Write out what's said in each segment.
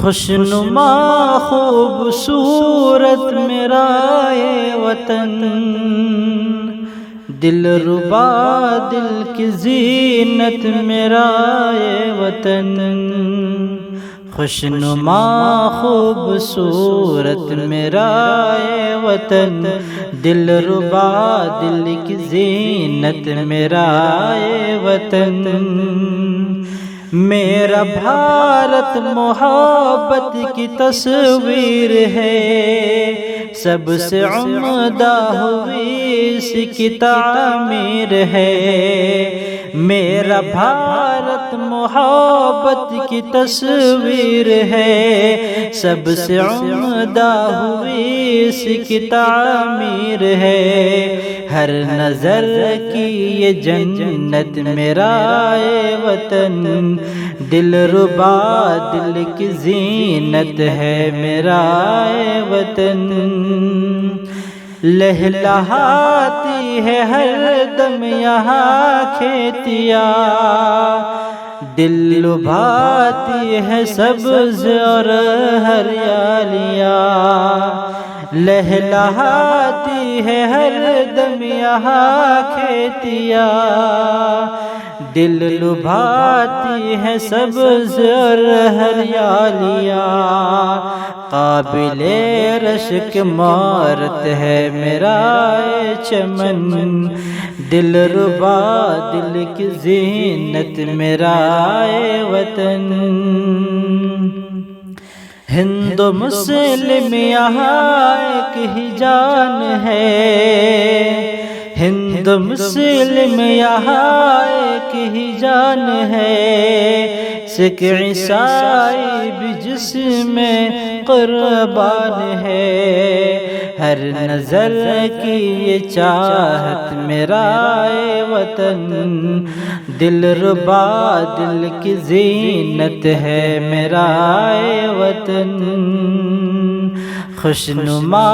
خوشنما خوبصورت میرا یہ وطن، دل ربا دل کی زینت میرا یہ وطن، خوشنما خوبصورت میرا یہ وطن، دل ربا دل کی زینت میرا یہ وطن، میرا بھارت محبت کی تصویر ہے، سب سے عمدہ ہوئی اس کی تعمیر ہے، میرا بھارت محبت کی تصویر ہے، سب سے عمدہ ہوئی اس کی تعمیر ہے، ہر نظر کی یہ جنت میرا یہ وطن، دل ربا دل کی زینت ہے میرا یہ وطن، لہلہاتی ہے ہر دم یہاں کھیتیاں، دل لبھاتی ہے سبز اور ہریالیاں، لہلہاتی ہے ہر دم یہاں کھیتیاں، دل لبھاتی ہے سبز اور ہریالیاں، قابل رشک مارت ہے میرا یہ چمن، دل ربا دل کی زینت میرا یہ وطن، ہندو مسلم یہاں ایک ہی جان ہے، ہندو مسلم یہاں ایک ہی جان ہے، سکھ عیسائی بھی جس میں قربان ہے، ہر نظر کی یہ چاہت میرا یہ وطن، دل ربا دل کی زینت ہے میرا یہ وطن، خوشنما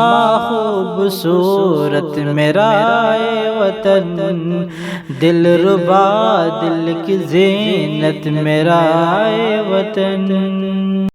خوبصورت میرا یہ وطن، دل ربا دل کی زینت میرا یہ وطن۔